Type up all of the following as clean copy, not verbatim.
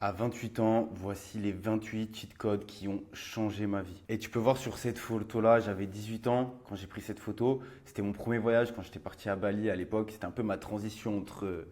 À 28 ans, voici les 28 cheat codes qui ont changé ma vie. Et tu peux voir sur cette photo-là, j'avais 18 ans quand j'ai pris cette photo. C'était mon premier voyage quand j'étais parti à Bali à l'époque. C'était un peu ma transition entre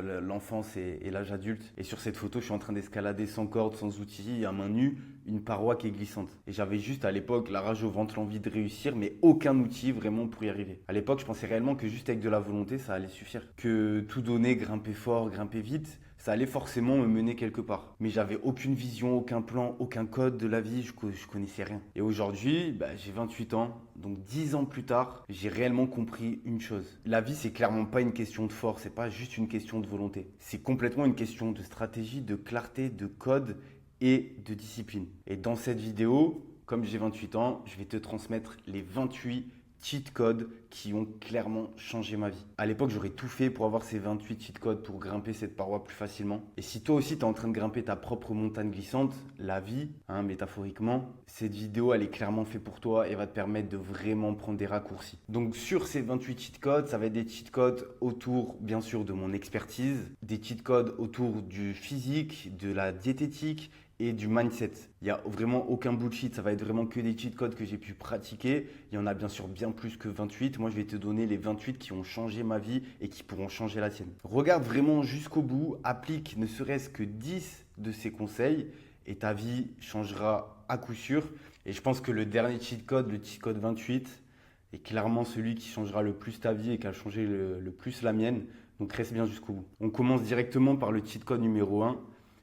l'enfance et l'âge adulte. Et sur cette photo, je suis en train d'escalader sans corde, sans outils, à main nue, une paroi qui est glissante. Et j'avais juste à l'époque la rage au ventre, l'envie de réussir, mais aucun outil vraiment pour y arriver. À l'époque, je pensais réellement que juste avec de la volonté, ça allait suffire. Que tout donner, grimper fort, grimper vite, ça allait forcément me mener quelque part. Mais j'avais aucune vision, aucun plan, aucun code de la vie, je connaissais rien. Et aujourd'hui, j'ai 28 ans, donc 10 ans plus tard, j'ai réellement compris une chose. La vie, c'est clairement pas une question de force, c'est pas juste une question de volonté. C'est complètement une question de stratégie, de clarté, de code et de discipline. Et dans cette vidéo, comme j'ai 28 ans, je vais te transmettre les 28 cheat codes qui ont clairement changé ma vie. À l'époque, j'aurais tout fait pour avoir ces 28 cheat codes pour grimper cette paroi plus facilement. Et si toi aussi tu es en train de grimper ta propre montagne glissante, la vie, métaphoriquement, cette vidéo elle est clairement faite pour toi et va te permettre de vraiment prendre des raccourcis. Donc sur ces 28 cheat codes, ça va être des cheat codes autour bien sûr de mon expertise, des cheat codes autour du physique, de la diététique et du mindset. Il n'y a vraiment aucun bullshit, ça va être vraiment que des cheat codes que j'ai pu pratiquer. Il y en a bien sûr bien plus que 28. Moi, je vais te donner les 28 qui ont changé ma vie et qui pourront changer la tienne. Regarde vraiment jusqu'au bout, applique ne serait-ce que 10 de ces conseils et ta vie changera à coup sûr. Et je pense que le dernier cheat code, le cheat code 28, est clairement celui qui changera le plus ta vie et qui a changé le plus la mienne. Donc reste bien jusqu'au bout. On commence directement par le cheat code numéro 1.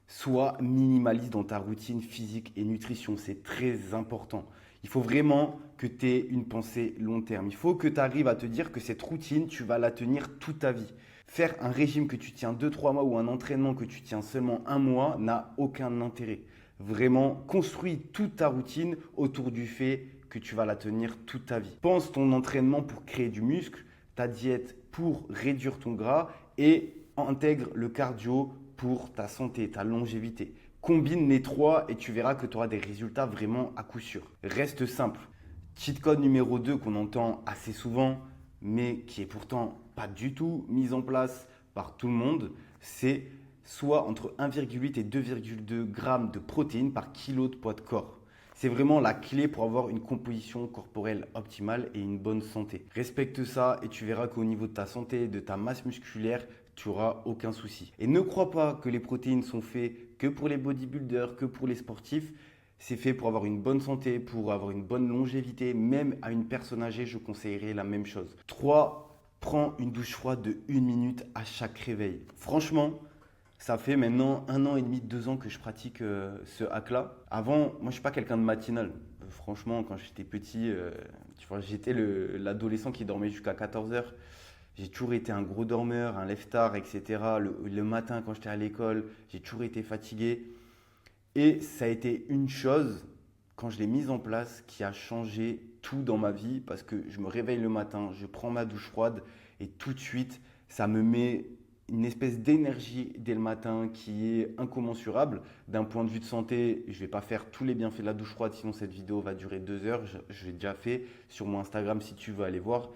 Sois minimaliste dans ta routine physique et nutrition, c'est très important. Il faut vraiment que tu aies une pensée long terme. Il faut que tu arrives à te dire que cette routine, tu vas la tenir toute ta vie. Faire un régime que tu tiens 2 3 mois ou un entraînement que tu tiens seulement un mois n'a aucun intérêt. Vraiment, construis toute ta routine autour du fait que tu vas la tenir toute ta vie. Pense ton entraînement pour créer du muscle, ta diète pour réduire ton gras et intègre le cardio pour ta santé, ta longévité. Combine les trois et tu verras que tu auras des résultats vraiment à coup sûr. Reste simple. Cheat code numéro 2 qu'on entend assez souvent, mais qui est pourtant pas du tout mis en place par tout le monde, c'est soit entre 1,8 et 2,2 grammes de protéines par kilo de poids de corps. C'est vraiment la clé pour avoir une composition corporelle optimale et une bonne santé. Respecte ça et tu verras qu'au niveau de ta santé, de ta masse musculaire, tu n'auras aucun souci. Et ne crois pas que les protéines sont faites que pour les bodybuilders, que pour les sportifs. C'est fait pour avoir une bonne santé, pour avoir une bonne longévité. Même à une personne âgée, je conseillerais la même chose. 3. Prends une douche froide de 1 minute à chaque réveil. Franchement, ça fait maintenant 1 an et demi, 2 ans que je pratique ce hack-là. Avant, moi, je ne suis pas quelqu'un de matinal. Franchement, quand j'étais petit, tu vois, j'étais l'adolescent qui dormait jusqu'à 14 heures. J'ai toujours été un gros dormeur, un lève-tard, etc. Le matin, quand j'étais à l'école, j'ai toujours été fatigué. Et ça a été une chose, quand je l'ai mise en place, qui a changé tout dans ma vie parce que je me réveille le matin, je prends ma douche froide et tout de suite, ça me met une espèce d'énergie dès le matin qui est incommensurable. D'un point de vue de santé, je ne vais pas faire tous les bienfaits de la douche froide, sinon cette vidéo va durer 2 heures. Je l'ai déjà fait sur mon Instagram si tu veux aller voir.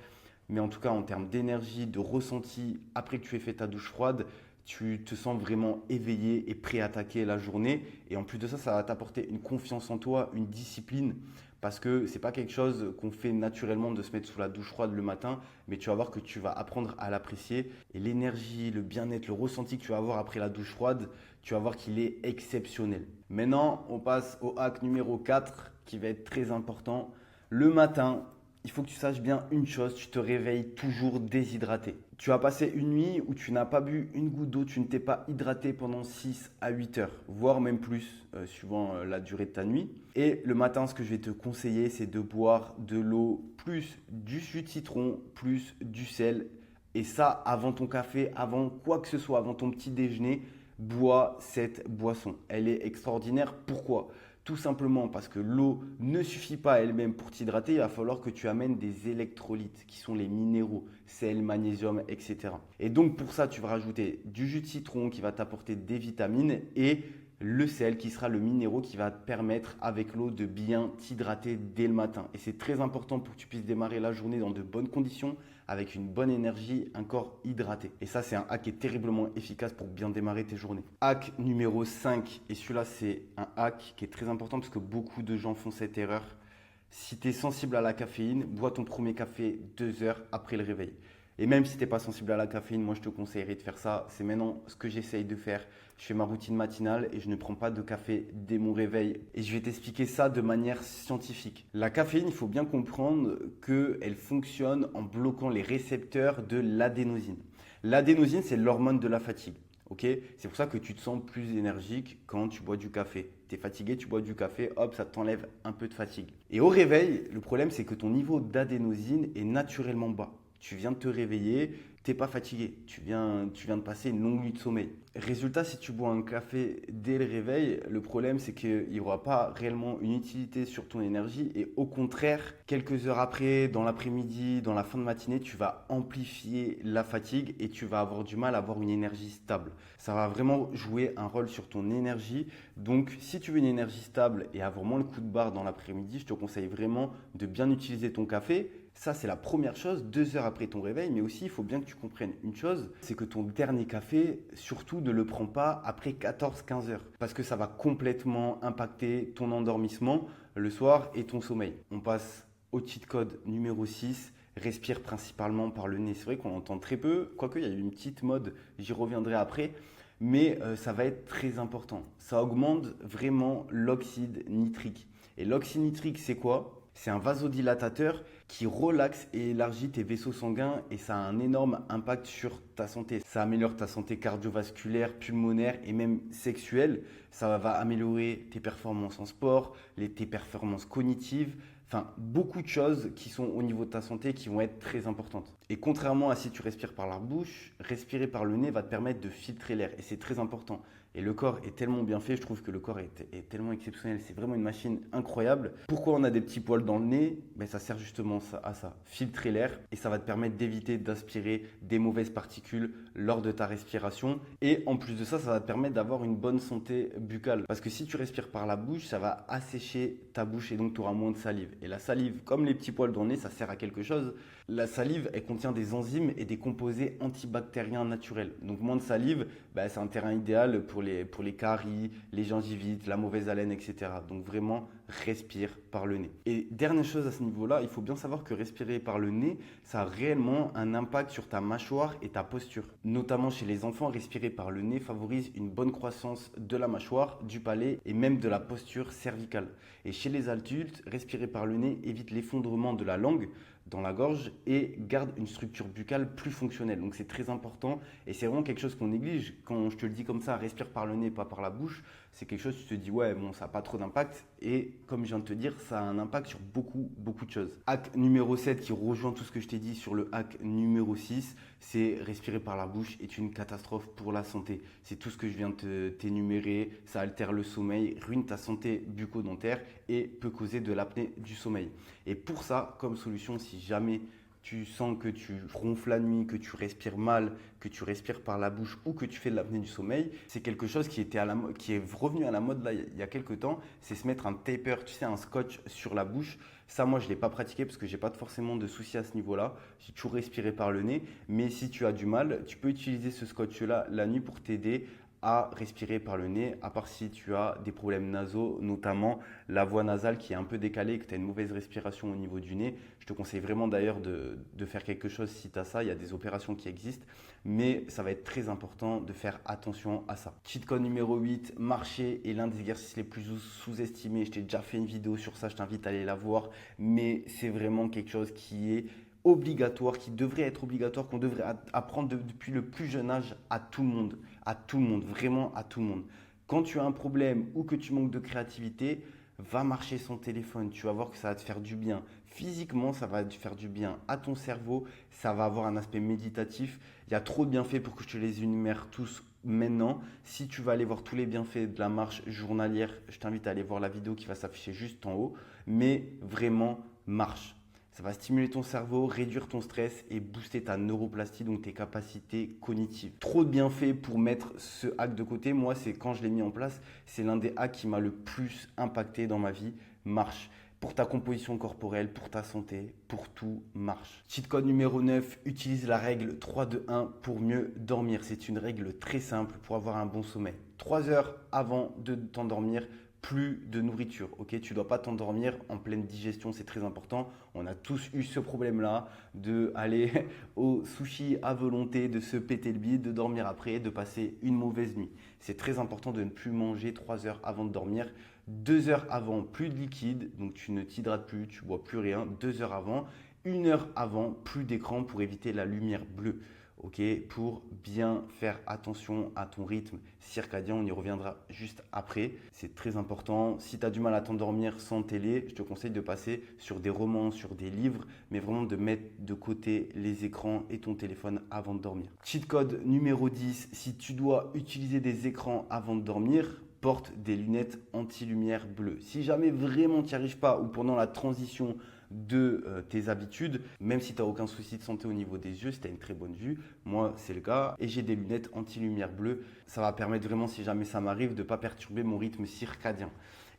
Mais en tout cas, en termes d'énergie, de ressenti, après que tu aies fait ta douche froide, tu te sens vraiment éveillé et prêt à attaquer la journée. Et en plus de ça, ça va t'apporter une confiance en toi, une discipline. Parce que ce n'est pas quelque chose qu'on fait naturellement de se mettre sous la douche froide le matin, mais tu vas voir que tu vas apprendre à l'apprécier. Et l'énergie, le bien-être, le ressenti que tu vas avoir après la douche froide, tu vas voir qu'il est exceptionnel. Maintenant, on passe au hack numéro 4 qui va être très important. Le matin, il faut que tu saches bien une chose, tu te réveilles toujours déshydraté. Tu as passé une nuit où tu n'as pas bu une goutte d'eau, tu ne t'es pas hydraté pendant 6 à 8 heures, voire même plus, suivant la durée de ta nuit. Et le matin, ce que je vais te conseiller, c'est de boire de l'eau plus du jus de citron, plus du sel. Et ça, avant ton café, avant quoi que ce soit, avant ton petit déjeuner, bois cette boisson. Elle est extraordinaire. Pourquoi? Tout simplement parce que l'eau ne suffit pas elle-même pour t'hydrater, il va falloir que tu amènes des électrolytes qui sont les minéraux, sel, magnésium, etc. Et donc pour ça, tu vas rajouter du jus de citron qui va t'apporter des vitamines et le sel qui sera le minéraux qui va te permettre avec l'eau de bien t'hydrater dès le matin. Et c'est très important pour que tu puisses démarrer la journée dans de bonnes conditions, avec une bonne énergie, un corps hydraté. Et ça, c'est un hack qui est terriblement efficace pour bien démarrer tes journées. Hack numéro 5, et celui-là, c'est un hack qui est très important parce que beaucoup de gens font cette erreur. Si tu es sensible à la caféine, bois ton premier café 2 heures après le réveil. Et même si tu n'es pas sensible à la caféine, moi je te conseillerais de faire ça. C'est maintenant ce que j'essaye de faire. Je fais ma routine matinale et je ne prends pas de café dès mon réveil. Et je vais t'expliquer ça de manière scientifique. La caféine, il faut bien comprendre qu'elle fonctionne en bloquant les récepteurs de l'adénosine. L'adénosine, c'est l'hormone de la fatigue. Okay, c'est pour ça que tu te sens plus énergique quand tu bois du café. Tu es fatigué, tu bois du café, hop, ça t'enlève un peu de fatigue. Et au réveil, le problème, c'est que ton niveau d'adénosine est naturellement bas. Tu viens de te réveiller, tu n'es pas fatigué, tu viens de passer une longue nuit de sommeil. Résultat, si tu bois un café dès le réveil, le problème c'est qu'il n'y aura pas réellement une utilité sur ton énergie et au contraire, quelques heures après, dans l'après-midi, dans la fin de matinée, tu vas amplifier la fatigue et tu vas avoir du mal à avoir une énergie stable. Ça va vraiment jouer un rôle sur ton énergie. Donc, si tu veux une énergie stable et avoir moins le coup de barre dans l'après-midi, je te conseille vraiment de bien utiliser ton café. Ça, c'est la première chose, 2 heures après ton réveil. Mais aussi, il faut bien que tu comprennes une chose, c'est que ton dernier café, surtout ne le prends pas après 14-15 heures. Parce que ça va complètement impacter ton endormissement le soir et ton sommeil. On passe au cheat code numéro 6. Respire principalement par le nez. C'est vrai qu'on entend très peu, quoique il y a une petite mode, j'y reviendrai après. Mais ça va être très important. Ça augmente vraiment l'oxyde nitrique. Et l'oxyde nitrique, c'est quoi? C'est un vasodilatateur qui relaxe et élargit tes vaisseaux sanguins et ça a un énorme impact sur ta santé. Ça améliore ta santé cardiovasculaire, pulmonaire et même sexuelle. Ça va améliorer tes performances en sport, tes performances cognitives. Enfin, beaucoup de choses qui sont au niveau de ta santé qui vont être très importantes. Et contrairement à si tu respires par la bouche, respirer par le nez va te permettre de filtrer l'air et c'est très important. Et le corps est tellement bien fait, je trouve que le corps est tellement exceptionnel. C'est vraiment une machine incroyable. Pourquoi on a des petits poils dans le nez? Ça sert justement à ça, filtrer l'air. Et ça va te permettre d'éviter d'aspirer des mauvaises particules lors de ta respiration. Et en plus de ça, ça va te permettre d'avoir une bonne santé buccale. Parce que si tu respires par la bouche, ça va assécher ta bouche et donc tu auras moins de salive. Et la salive, comme les petits poils dans le nez, ça sert à quelque chose. La salive, elle contient des enzymes et des composés antibactériens naturels. Donc moins de salive, c'est un terrain idéal pour les caries, les gingivites, la mauvaise haleine, etc. Donc vraiment, respire par le nez. Et dernière chose à ce niveau-là, il faut bien savoir que respirer par le nez, ça a réellement un impact sur ta mâchoire et ta posture. Notamment chez les enfants, respirer par le nez favorise une bonne croissance de la mâchoire, du palais et même de la posture cervicale. Et chez les adultes, respirer par le nez évite l'effondrement de la langue dans la gorge et garde une structure buccale plus fonctionnelle. Donc c'est très important et c'est vraiment quelque chose qu'on néglige. Quand je te le dis comme ça, respire par le nez, pas par la bouche, c'est quelque chose, tu te dis ouais, bon, ça n'a pas trop d'impact. Et comme je viens de te dire, ça a un impact sur beaucoup de choses. Hack numéro 7 qui rejoint tout ce que je t'ai dit sur le hack numéro 6, c'est respirer par la bouche est une catastrophe pour la santé. C'est tout ce que je viens de t'énumérer, ça altère le sommeil, ruine ta santé bucco-dentaire et peut causer de l'apnée du sommeil. Et pour ça, comme solution, si jamais tu sens que tu ronfles la nuit, que tu respires mal, que tu respires par la bouche ou que tu fais de l'apnée du sommeil, c'est quelque chose qui est revenu à la mode là, il y a quelques temps, c'est se mettre un taper, tu sais, un scotch sur la bouche. Ça, moi, je ne l'ai pas pratiqué parce que je n'ai pas forcément de soucis à ce niveau-là. J'ai toujours respiré par le nez. Mais si tu as du mal, tu peux utiliser ce scotch-là la nuit pour t'aider à respirer par le nez, à part si tu as des problèmes nasaux, notamment la voie nasale qui est un peu décalée et que tu as une mauvaise respiration au niveau du nez. Je te conseille vraiment d'ailleurs de faire quelque chose si tu as ça. Il y a des opérations qui existent, mais ça va être très important de faire attention à ça. Cheat code numéro 8, marcher est l'un des exercices les plus sous-estimés. Je t'ai déjà fait une vidéo sur ça, je t'invite à aller la voir, mais c'est vraiment quelque chose qui est obligatoire, qui devrait être obligatoire, qu'on devrait apprendre depuis le plus jeune âge à tout le monde, vraiment à tout le monde. Quand tu as un problème ou que tu manques de créativité, va marcher son téléphone, tu vas voir que ça va te faire du bien. Physiquement, ça va te faire du bien à ton cerveau, ça va avoir un aspect méditatif. Il y a trop de bienfaits pour que je te les énumère tous maintenant. Si tu vas aller voir tous les bienfaits de la marche journalière, je t'invite à aller voir la vidéo qui va s'afficher juste en haut. Mais vraiment, marche. Ça va stimuler ton cerveau, réduire ton stress et booster ta neuroplastie, donc tes capacités cognitives. Trop de bienfaits pour mettre ce hack de côté. Moi, c'est quand je l'ai mis en place, c'est l'un des hacks qui m'a le plus impacté dans ma vie. Marche. Pour ta composition corporelle, pour ta santé, pour tout, marche. Cheat code numéro 9, utilise la règle 3-2-1 pour mieux dormir. C'est une règle très simple pour avoir un bon sommeil. 3 heures avant de t'endormir, plus de nourriture. Ok, tu ne dois pas t'endormir en pleine digestion, c'est très important. On a tous eu ce problème-là de aller au sushi à volonté, de se péter le bide, de dormir après, de passer une mauvaise nuit. C'est très important de ne plus manger 3 heures avant de dormir. 2 heures avant, plus de liquide, donc tu ne t'hydrates plus, tu bois plus rien. 2 heures avant, 1 heure avant, plus d'écran pour éviter la lumière bleue. Ok, pour bien faire attention à ton rythme circadien, on y reviendra juste après. C'est très important. Si tu as du mal à t'endormir sans télé, je te conseille de passer sur des romans, sur des livres, mais vraiment de mettre de côté les écrans et ton téléphone avant de dormir. Cheat code numéro 10, si tu dois utiliser des écrans avant de dormir, porte des lunettes anti-lumière bleue. Si jamais vraiment tu n'y arrives pas ou pendant la transition de tes habitudes, même si tu n'as aucun souci de santé au niveau des yeux, si tu as une très bonne vue, moi c'est le cas, et j'ai des lunettes anti-lumière bleue, ça va permettre vraiment, si jamais ça m'arrive, de ne pas perturber mon rythme circadien.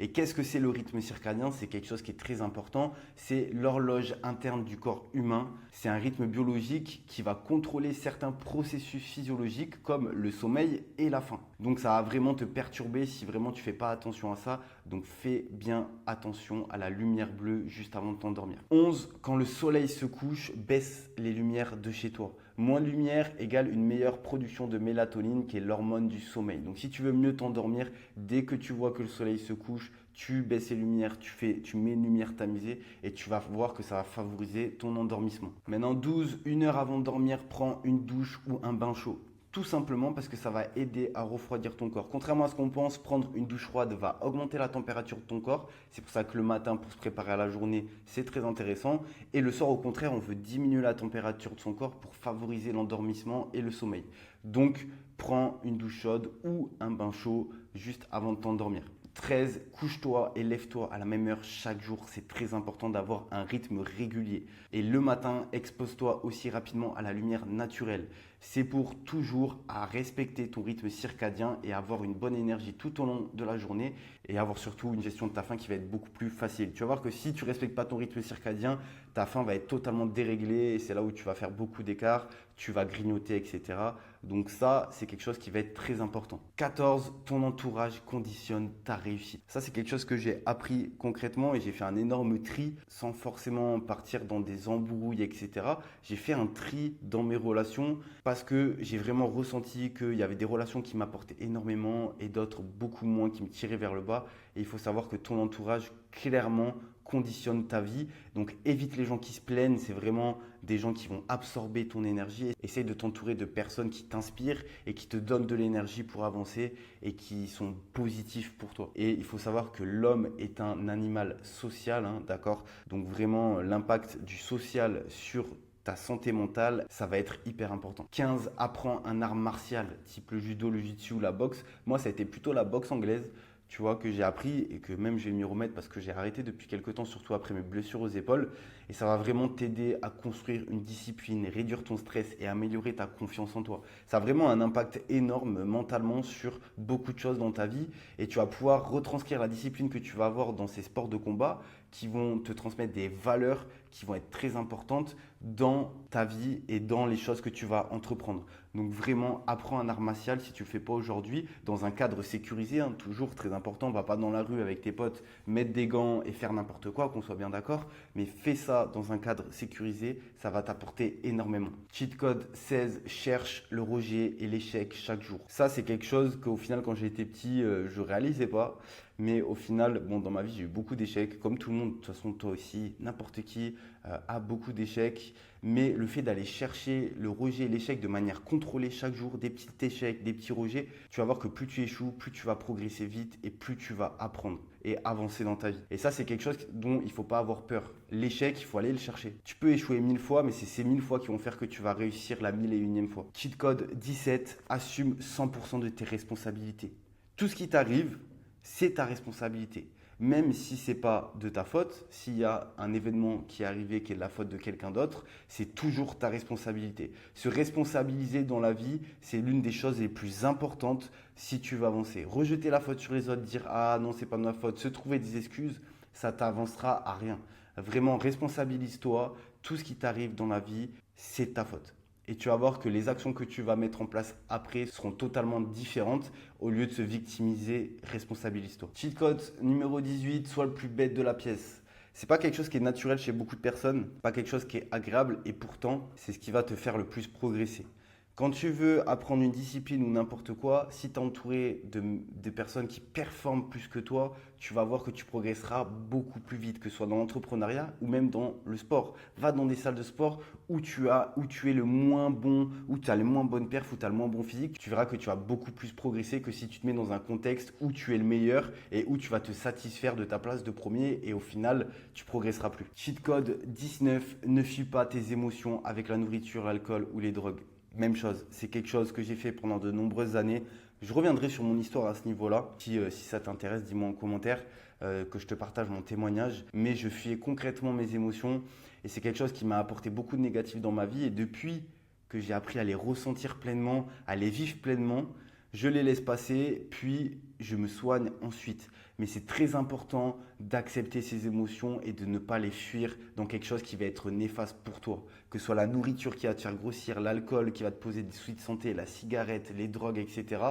Et qu'est-ce que c'est le rythme circadien? C'est quelque chose qui est très important, c'est l'horloge interne du corps humain, c'est un rythme biologique qui va contrôler certains processus physiologiques comme le sommeil et la faim. Donc ça va vraiment te perturber si vraiment tu ne fais pas attention à ça, donc fais bien attention à la lumière bleue juste avant de t'endormir. 11. Quand le soleil se couche, baisse les lumières de chez toi. Moins de lumière égale une meilleure production de mélatonine qui est l'hormone du sommeil. Donc si tu veux mieux t'endormir, dès que tu vois que le soleil se couche, tu baisses les lumières, tu mets une lumière tamisée et tu vas voir que ça va favoriser ton endormissement. Maintenant 12, 1 heure avant de dormir, prends une douche ou un bain chaud. Tout simplement parce que ça va aider à refroidir ton corps. Contrairement à ce qu'on pense, prendre une douche froide va augmenter la température de ton corps. C'est pour ça que le matin, pour se préparer à la journée, c'est très intéressant. Et le soir, au contraire, on veut diminuer la température de son corps pour favoriser l'endormissement et le sommeil. Donc, prends une douche chaude ou un bain chaud juste avant de t'endormir. 13, couche-toi et lève-toi à la même heure chaque jour. C'est très important d'avoir un rythme régulier. Et le matin, expose-toi aussi rapidement à la lumière naturelle. C'est pour toujours à respecter ton rythme circadien et avoir une bonne énergie tout au long de la journée et avoir surtout une gestion de ta faim qui va être beaucoup plus facile. Tu vas voir que si tu ne respectes pas ton rythme circadien, ta faim va être totalement déréglée et c'est là où tu vas faire beaucoup d'écart, tu vas grignoter, etc. Donc ça, c'est quelque chose qui va être très important. 14, ton entourage conditionne ta réussite. Ça, c'est quelque chose que j'ai appris concrètement et j'ai fait un énorme tri sans forcément partir dans des embrouilles, etc. J'ai fait un tri dans mes relations parce que j'ai vraiment ressenti qu'il y avait des relations qui m'apportaient énormément et d'autres beaucoup moins qui me tiraient vers le bas. Et il faut savoir que ton entourage, clairement, conditionne ta vie. Donc évite les gens qui se plaignent, c'est vraiment des gens qui vont absorber ton énergie. Essaye de t'entourer de personnes qui t'inspirent et qui te donnent de l'énergie pour avancer et qui sont positifs pour toi. Et il faut savoir que l'homme est un animal social, d'accord? Donc vraiment l'impact du social sur ta santé mentale, ça va être hyper important. 15, apprends un art martial, type le judo, le jiu-jitsu, la boxe. Moi, ça a été plutôt la boxe anglaise, tu vois, que j'ai appris et que même je vais m'y remettre parce que j'ai arrêté depuis quelques temps, surtout après mes blessures aux épaules. Et ça va vraiment t'aider à construire une discipline, réduire ton stress et améliorer ta confiance en toi. Ça a vraiment un impact énorme mentalement sur beaucoup de choses dans ta vie et tu vas pouvoir retranscrire la discipline que tu vas avoir dans ces sports de combat qui vont te transmettre des valeurs qui vont être très importantes dans ta vie et dans les choses que tu vas entreprendre. Donc vraiment, apprends un art martial si tu ne le fais pas aujourd'hui, dans un cadre sécurisé, toujours très important. Va pas dans la rue avec tes potes, mettre des gants et faire n'importe quoi, qu'on soit bien d'accord, mais fais ça dans un cadre sécurisé, ça va t'apporter énormément. Cheat code 16, cherche le rejet et l'échec chaque jour. Ça, c'est quelque chose qu'au final, quand j'étais petit, je ne réalisais pas. Mais au final, bon, dans ma vie, j'ai eu beaucoup d'échecs. Comme tout le monde, de toute façon, toi aussi, n'importe qui a beaucoup d'échecs. Mais le fait d'aller chercher le rejet et l'échec de manière contrôlée chaque jour, des petits échecs, des petits rejets, tu vas voir que plus tu échoues, plus tu vas progresser vite et plus tu vas apprendre et avancer dans ta vie. Et ça, c'est quelque chose dont il ne faut pas avoir peur. L'échec, il faut aller le chercher. Tu peux échouer 1000 fois, mais c'est ces 1000 fois qui vont faire que tu vas réussir la 1001e fois. Cheat code 17, assume 100% de tes responsabilités. Tout ce qui t'arrive, c'est ta responsabilité. Même si c'est pas de ta faute, s'il y a un événement qui est arrivé qui est de la faute de quelqu'un d'autre, c'est toujours ta responsabilité. Se responsabiliser dans la vie, c'est l'une des choses les plus importantes si tu veux avancer. Rejeter la faute sur les autres, dire ah non, c'est pas de ma faute, se trouver des excuses, ça t'avancera à rien. Vraiment, responsabilise-toi. Tout ce qui t'arrive dans la vie, c'est ta faute. Et tu vas voir que les actions que tu vas mettre en place après seront totalement différentes. Au lieu de se victimiser, responsabilise-toi. Cheat code numéro 18, sois le plus bête de la pièce. C'est pas quelque chose qui est naturel chez beaucoup de personnes, pas quelque chose qui est agréable et pourtant, c'est ce qui va te faire le plus progresser. Quand tu veux apprendre une discipline ou n'importe quoi, si tu es entouré de personnes qui performent plus que toi, tu vas voir que tu progresseras beaucoup plus vite, que ce soit dans l'entrepreneuriat ou même dans le sport. Va dans des salles de sport où tu es le moins bon, où tu as les moins bonnes perfs, où tu as le moins bon physique. Tu verras que tu vas beaucoup plus progresser que si tu te mets dans un contexte où tu es le meilleur et où tu vas te satisfaire de ta place de premier et au final, tu progresseras plus. Cheat code 19, ne fuis pas tes émotions avec la nourriture, l'alcool ou les drogues. Même chose, c'est quelque chose que j'ai fait pendant de nombreuses années. Je reviendrai sur mon histoire à ce niveau-là. Si ça t'intéresse, dis-moi en commentaire que je te partage mon témoignage. Mais je fuyais concrètement mes émotions et c'est quelque chose qui m'a apporté beaucoup de négatifs dans ma vie. Et depuis que j'ai appris à les ressentir pleinement, à les vivre pleinement, je les laisse passer, puis je me soigne ensuite. Mais c'est très important d'accepter ces émotions et de ne pas les fuir dans quelque chose qui va être néfaste pour toi. Que ce soit la nourriture qui va te faire grossir, l'alcool qui va te poser des soucis de santé, la cigarette, les drogues, etc.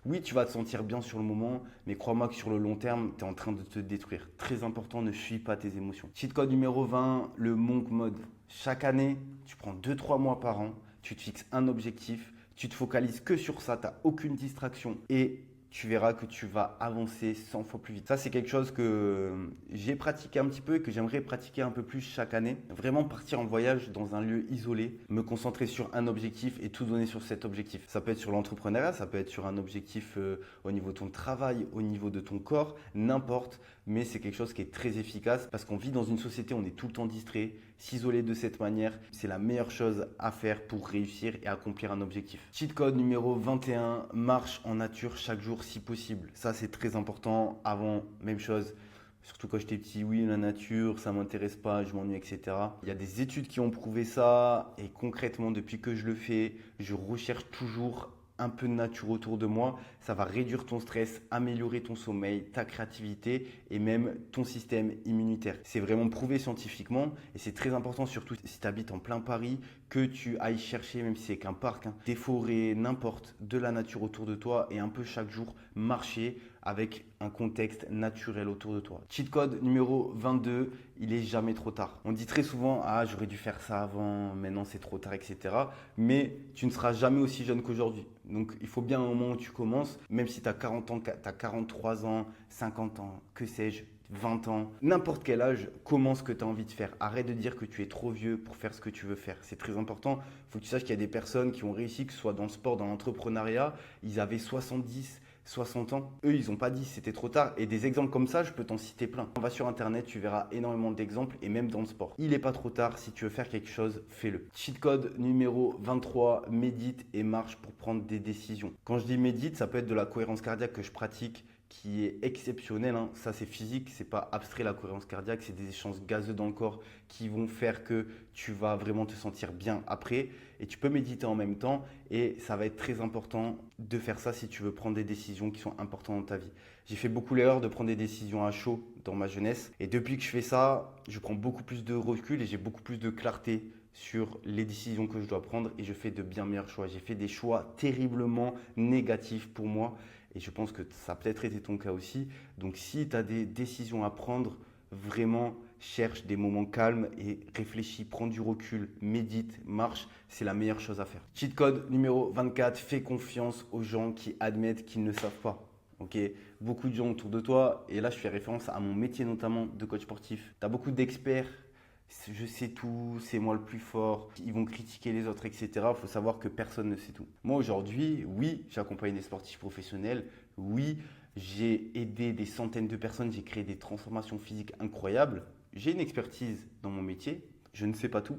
Oui, tu vas te sentir bien sur le moment, mais crois-moi que sur le long terme, tu es en train de te détruire. Très important, ne fuis pas tes émotions. Cheat code numéro 20, le monk mode. Chaque année, tu prends 2-3 mois par an, tu te fixes un objectif, tu te focalises que sur ça, tu n'as aucune distraction et tu verras que tu vas avancer 100 fois plus vite. Ça, c'est quelque chose que j'ai pratiqué un petit peu et que j'aimerais pratiquer un peu plus chaque année. Vraiment partir en voyage dans un lieu isolé, me concentrer sur un objectif et tout donner sur cet objectif. Ça peut être sur l'entrepreneuriat, ça peut être sur un objectif au niveau de ton travail, au niveau de ton corps, n'importe. Mais c'est quelque chose qui est très efficace parce qu'on vit dans une société où on est tout le temps distrait. S'isoler de cette manière, c'est la meilleure chose à faire pour réussir et accomplir un objectif. Cheat code numéro 21, marche en nature chaque jour si possible. Ça, c'est très important. Avant, même chose. Surtout quand j'étais petit, oui, la nature, ça m'intéresse pas, je m'ennuie, etc. Il y a des études qui ont prouvé ça et concrètement, depuis que je le fais, je recherche toujours un peu de nature autour de moi. Ça va réduire ton stress, améliorer ton sommeil, ta créativité et même ton système immunitaire. C'est vraiment prouvé scientifiquement et c'est très important, surtout si tu habites en plein Paris, que tu ailles chercher, même si c'est qu'un parc, des forêts, n'importe, de la nature autour de toi et un peu chaque jour marcher avec un contexte naturel autour de toi. Cheat code numéro 22, il est jamais trop tard. On dit très souvent, ah j'aurais dû faire ça avant, maintenant c'est trop tard, etc. Mais tu ne seras jamais aussi jeune qu'aujourd'hui. Donc il faut bien un moment où tu commences, même si tu as 40 ans, tu as 43 ans, 50 ans, que sais-je, 20 ans, n'importe quel âge, commence ce que tu as envie de faire. Arrête de dire que tu es trop vieux pour faire ce que tu veux faire. C'est très important. Il faut que tu saches qu'il y a des personnes qui ont réussi, que ce soit dans le sport, dans l'entrepreneuriat, ils avaient 70, 60 ans. Eux, ils n'ont pas dit c'était trop tard. Et des exemples comme ça, je peux t'en citer plein. On va sur Internet, tu verras énormément d'exemples et même dans le sport. Il n'est pas trop tard. Si tu veux faire quelque chose, fais-le. Cheat code numéro 23, médite et marche pour prendre des décisions. Quand je dis médite, ça peut être de la cohérence cardiaque que je pratique qui est exceptionnel, hein. Ça c'est physique, c'est pas abstrait la cohérence cardiaque, c'est des échanges gazeux dans le corps qui vont faire que tu vas vraiment te sentir bien après et tu peux méditer en même temps et ça va être très important de faire ça si tu veux prendre des décisions qui sont importantes dans ta vie. J'ai fait beaucoup l'erreur de prendre des décisions à chaud dans ma jeunesse et depuis que je fais ça, je prends beaucoup plus de recul et j'ai beaucoup plus de clarté sur les décisions que je dois prendre et je fais de bien meilleurs choix. J'ai fait des choix terriblement négatifs pour moi et je pense que ça a peut-être été ton cas aussi. Donc si tu as des décisions à prendre, vraiment cherche des moments calmes et réfléchis, prends du recul, médite, marche, c'est la meilleure chose à faire. Cheat code numéro 24, fais confiance aux gens qui admettent qu'ils ne savent pas. Ok, beaucoup de gens autour de toi, et là je fais référence à mon métier notamment de coach sportif. Tu as beaucoup d'experts, je sais tout, c'est moi le plus fort, ils vont critiquer les autres, etc. Il faut savoir que personne ne sait tout. Moi aujourd'hui, oui, j'accompagne des sportifs professionnels, oui, j'ai aidé des centaines de personnes, j'ai créé des transformations physiques incroyables. J'ai une expertise dans mon métier, je ne sais pas tout.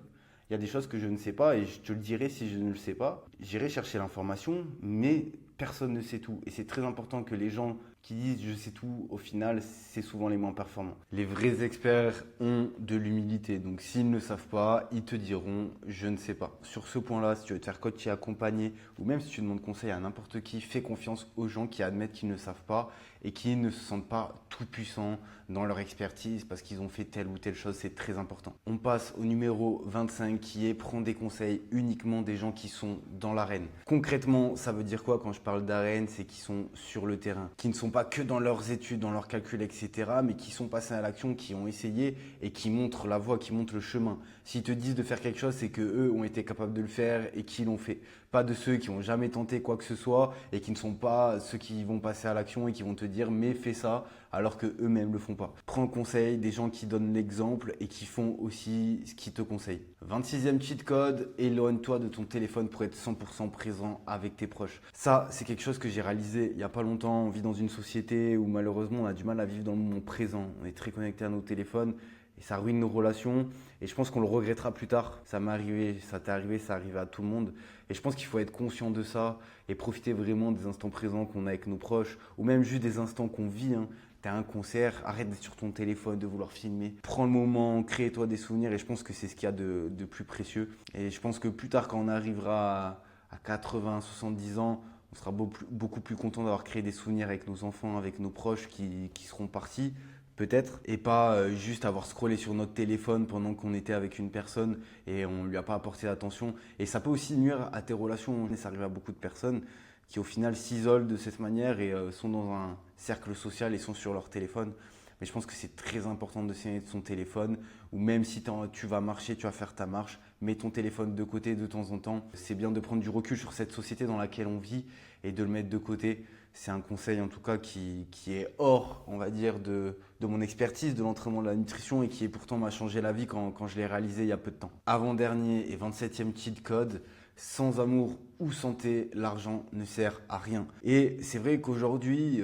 Il y a des choses que je ne sais pas et je te le dirai si je ne le sais pas. J'irai chercher l'information, mais personne ne sait tout. Et c'est très important que les gens qui disent je sais tout, au final, c'est souvent les moins performants. Les vrais experts ont de l'humilité. Donc s'ils ne savent pas, ils te diront je ne sais pas. Sur ce point-là, si tu veux te faire coacher, accompagner, ou même si tu demandes conseil à n'importe qui, fais confiance aux gens qui admettent qu'ils ne savent pas et qui ne se sentent pas tout puissants dans leur expertise parce qu'ils ont fait telle ou telle chose. C'est très important. On passe au numéro 25 qui est prendre des conseils uniquement des gens qui sont dans l'arène. Concrètement, ça veut dire quoi quand je parle d'arène? C'est qu'ils sont sur le terrain, qui ne sont pas que dans leurs études, dans leurs calculs, etc., mais qui sont passés à l'action, qui ont essayé et qui montrent la voie, qui montrent le chemin. S'ils te disent de faire quelque chose, c'est qu'eux ont été capables de le faire et qui l'ont fait. Pas de ceux qui n'ont jamais tenté quoi que ce soit et qui ne sont pas ceux qui vont passer à l'action et qui vont te dire mais fais ça alors qu'eux-mêmes ne le font pas. Prends conseil des gens qui donnent l'exemple et qui font aussi ce qu'ils te conseillent. 26e cheat code, éloigne-toi de ton téléphone pour être 100% présent avec tes proches. Ça, c'est quelque chose que j'ai réalisé il n'y a pas longtemps. On vit dans une société où malheureusement on a du mal à vivre dans le moment présent. On est très connecté à nos téléphones et ça ruine nos relations. Et je pense qu'on le regrettera plus tard. Ça m'est arrivé, ça t'est arrivé, ça arrive à tout le monde. Et je pense qu'il faut être conscient de ça et profiter vraiment des instants présents qu'on a avec nos proches ou même juste des instants qu'on vit. T'as un concert, arrête d'être sur ton téléphone, de vouloir filmer. Prends le moment, crée-toi des souvenirs et je pense que c'est ce qu'il y a de plus précieux. Et je pense que plus tard, quand on arrivera à 80, 70 ans, on sera beaucoup plus content d'avoir créé des souvenirs avec nos enfants, avec nos proches qui seront partis, peut-être, et pas juste avoir scrollé sur notre téléphone pendant qu'on était avec une personne et on ne lui a pas apporté d'attention. Et ça peut aussi nuire à tes relations. Ça arrive à beaucoup de personnes qui au final s'isolent de cette manière et sont dans un cercle social et sont sur leur téléphone. Mais je pense que c'est très important de s'éloigner de son téléphone ou même si tu vas marcher, tu vas faire ta marche, mets ton téléphone de côté de temps en temps. C'est bien de prendre du recul sur cette société dans laquelle on vit et de le mettre de côté. C'est un conseil en tout cas qui est hors, on va dire, de mon expertise, de l'entraînement de la nutrition et qui pourtant m'a changé la vie quand je l'ai réalisé il y a peu de temps. Avant-dernier et 27e cheat code, sans amour ou santé, l'argent ne sert à rien. Et c'est vrai qu'aujourd'hui,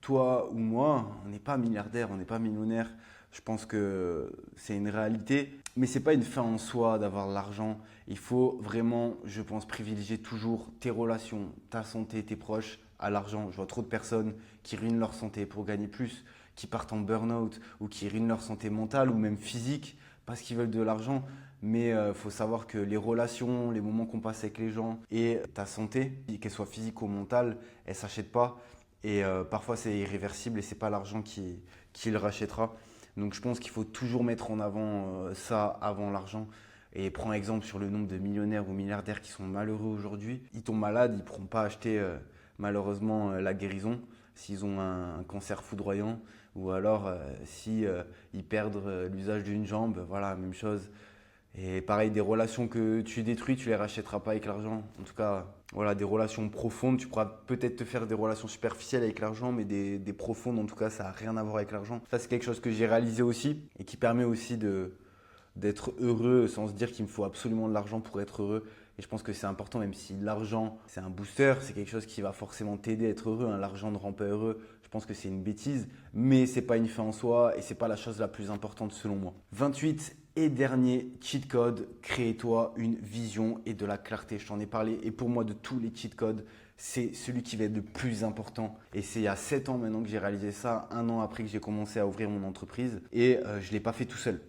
toi ou moi, on n'est pas milliardaire, on n'est pas millionnaire. Je pense que c'est une réalité, mais ce n'est pas une fin en soi d'avoir de l'argent. Il faut vraiment, je pense, privilégier toujours tes relations, ta santé, tes proches à l'argent. Je vois trop de personnes qui ruinent leur santé pour gagner plus, qui partent en burn-out ou qui ruinent leur santé mentale ou même physique parce qu'ils veulent de l'argent. Mais il faut savoir que les relations, les moments qu'on passe avec les gens et ta santé, qu'elle soit physique ou mentale, elle ne s'achète pas. Et parfois, c'est irréversible et ce n'est pas l'argent qui le rachètera. Donc, je pense qu'il faut toujours mettre en avant ça avant l'argent. Et prends exemple sur le nombre de millionnaires ou milliardaires qui sont malheureux aujourd'hui. Ils tombent malades, ils ne pourront pas acheter malheureusement la guérison s'ils ont un cancer foudroyant ou alors si ils perdent l'usage d'une jambe. Voilà, même chose. Et pareil, des relations que tu détruis, tu les rachèteras pas avec l'argent. En tout cas, voilà, des relations profondes, tu pourras peut-être te faire des relations superficielles avec l'argent, mais des profondes, en tout cas, ça n'a rien à voir avec l'argent. Ça, c'est quelque chose que j'ai réalisé aussi et qui permet aussi d'être heureux sans se dire qu'il me faut absolument de l'argent pour être heureux. Et je pense que c'est important, même si l'argent, c'est un booster, c'est quelque chose qui va forcément t'aider à être heureux. L'argent ne rend pas heureux. Je pense que c'est une bêtise, mais ce n'est pas une fin en soi et ce n'est pas la chose la plus importante selon moi. 28 et dernier cheat code, crée-toi une vision et de la clarté. Je t'en ai parlé et pour moi de tous les cheat codes, c'est celui qui va être le plus important. Et c'est il y a 7 ans maintenant que j'ai réalisé ça, 1 an après que j'ai commencé à ouvrir mon entreprise. Et je ne l'ai pas fait tout seul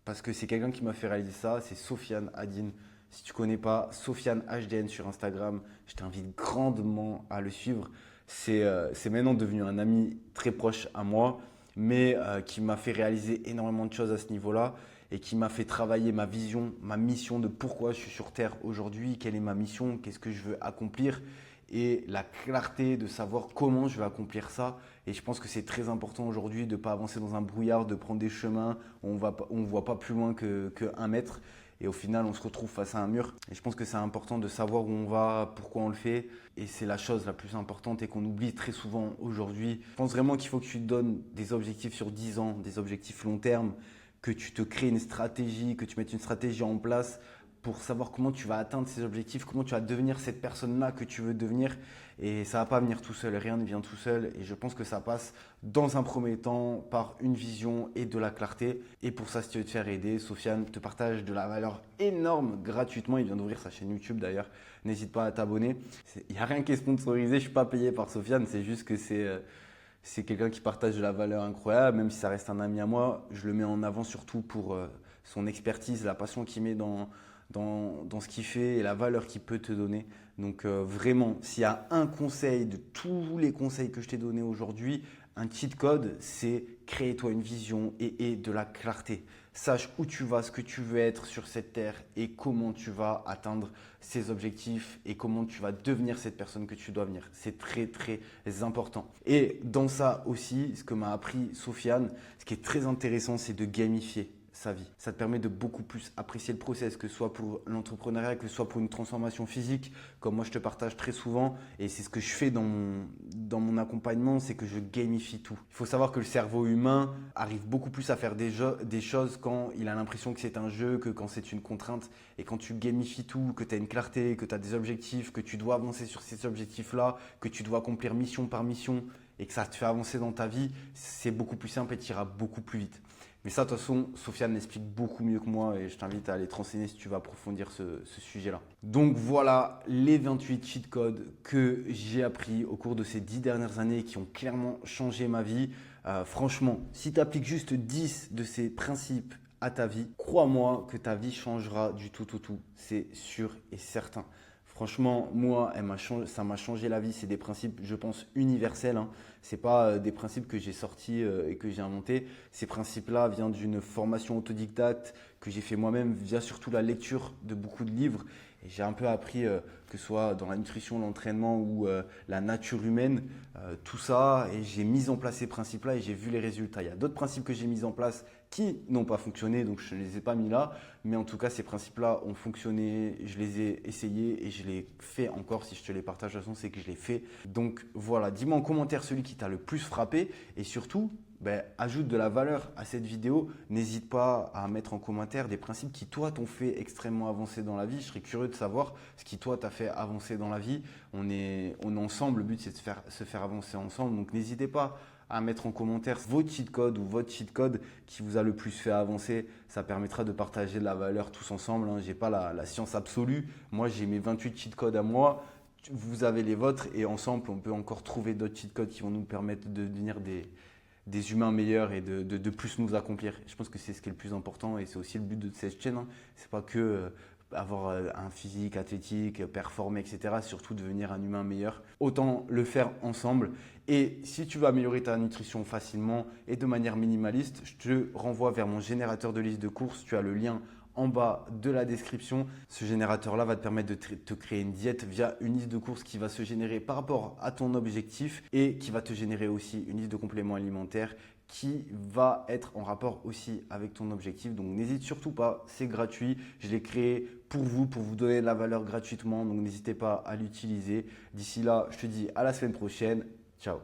parce que c'est quelqu'un qui m'a fait réaliser ça, c'est Sofiane Hadine. Si tu ne connais pas, Sofiane HDN sur Instagram, je t'invite grandement à le suivre. C'est maintenant devenu un ami très proche à moi, mais qui m'a fait réaliser énormément de choses à ce niveau-là et qui m'a fait travailler ma vision, ma mission de pourquoi je suis sur Terre aujourd'hui, quelle est ma mission, qu'est-ce que je veux accomplir et la clarté de savoir comment je vais accomplir ça. Et je pense que c'est très important aujourd'hui de ne pas avancer dans un brouillard, de prendre des chemins où on ne voit pas plus loin que 1 mètre. Et au final, on se retrouve face à un mur. Et je pense que c'est important de savoir où on va, pourquoi on le fait. Et c'est la chose la plus importante et qu'on oublie très souvent aujourd'hui. Je pense vraiment qu'il faut que tu te donnes des objectifs sur 10 ans, des objectifs long terme, que tu te crées une stratégie, que tu mettes une stratégie en place pour savoir comment tu vas atteindre ces objectifs, comment tu vas devenir cette personne-là que tu veux devenir. Et ça ne va pas venir tout seul, rien ne vient tout seul. Et je pense que ça passe dans un premier temps par une vision et de la clarté. Et pour ça, si tu veux te faire aider, Sofiane te partage de la valeur énorme gratuitement. Il vient d'ouvrir sa chaîne YouTube d'ailleurs. N'hésite pas à t'abonner. Il n'y a rien qui est sponsorisé, je ne suis pas payé par Sofiane, c'est juste que c'est quelqu'un qui partage de la valeur incroyable, même si ça reste un ami à moi. Je le mets en avant surtout pour son expertise, la passion qu'il met dans ce qu'il fait et la valeur qu'il peut te donner. Donc vraiment, s'il y a un conseil de tous les conseils que je t'ai donnés aujourd'hui, un cheat code, c'est créer-toi une vision et de la clarté. Sache où tu vas, ce que tu veux être sur cette terre et comment tu vas atteindre ces objectifs et comment tu vas devenir cette personne que tu dois venir. C'est très très important. Et dans ça aussi, ce que m'a appris Sofiane, ce qui est très intéressant, c'est de gamifier sa vie. Ça te permet de beaucoup plus apprécier le process, que ce soit pour l'entrepreneuriat, que ce soit pour une transformation physique, comme moi je te partage très souvent. Et c'est ce que je fais dans mon accompagnement, c'est que je gamifie tout. Il faut savoir que le cerveau humain arrive beaucoup plus à faire des choses quand il a l'impression que c'est un jeu, que quand c'est une contrainte. Et quand tu gamifies tout, que tu as une clarté, que tu as des objectifs, que tu dois avancer sur ces objectifs-là, que tu dois accomplir mission par mission et que ça te fait avancer dans ta vie, c'est beaucoup plus simple et tu iras beaucoup plus vite. Mais ça, de toute façon, Sofiane l'explique beaucoup mieux que moi et je t'invite à aller te renseigner si tu veux approfondir ce sujet-là. Donc voilà les 28 cheat codes que j'ai appris au cours de ces 10 dernières années qui ont clairement changé ma vie. Franchement, si tu appliques juste 10 de ces principes à ta vie, crois-moi que ta vie changera du tout au tout. C'est sûr et certain. Franchement, moi, ça m'a changé la vie. C'est des principes, je pense, universels. Hein. Ce n'est pas des principes que j'ai sortis et que j'ai inventés. Ces principes-là viennent d'une formation autodidacte que j'ai fait moi-même via surtout la lecture de beaucoup de livres. Et j'ai un peu appris, que ce soit dans la nutrition, l'entraînement ou la nature humaine, tout ça. Et j'ai mis en place ces principes-là et j'ai vu les résultats. Il y a d'autres principes que j'ai mis en place qui n'ont pas fonctionné, donc je ne les ai pas mis là. Mais en tout cas, ces principes-là ont fonctionné, je les ai essayés et je les fais encore. Si je te les partage, de toute façon, c'est que je les fais. Donc voilà, dis-moi en commentaire celui qui t'a le plus frappé et surtout, ajoute de la valeur à cette vidéo. N'hésite pas à mettre en commentaire des principes qui, toi, t'ont fait extrêmement avancer dans la vie. Je serais curieux de savoir ce qui, toi, t'a fait avancer dans la vie. On est ensemble, le but, c'est de se faire avancer ensemble. Donc n'hésitez pas à mettre en commentaire vos cheat codes ou votre cheat code qui vous a le plus fait avancer. Ça permettra de partager de la valeur tous ensemble. Hein. Je n'ai pas la science absolue. Moi, j'ai mes 28 cheat codes à moi. Vous avez les vôtres et ensemble, on peut encore trouver d'autres cheat codes qui vont nous permettre de devenir des humains meilleurs et de plus nous accomplir. Je pense que c'est ce qui est le plus important et c'est aussi le but de cette chaîne. Hein. C'est pas que avoir un physique athlétique, performer, etc. Surtout devenir un humain meilleur. Autant le faire ensemble. Et si tu veux améliorer ta nutrition facilement et de manière minimaliste, je te renvoie vers mon générateur de liste de courses. Tu as le lien en bas de la description. Ce générateur-là va te permettre de te créer une diète via une liste de courses qui va se générer par rapport à ton objectif et qui va te générer aussi une liste de compléments alimentaires qui va être en rapport aussi avec ton objectif. Donc n'hésite surtout pas, c'est gratuit. Je l'ai créé pour vous donner de la valeur gratuitement. Donc n'hésitez pas à l'utiliser. D'ici là, je te dis à la semaine prochaine. Ciao.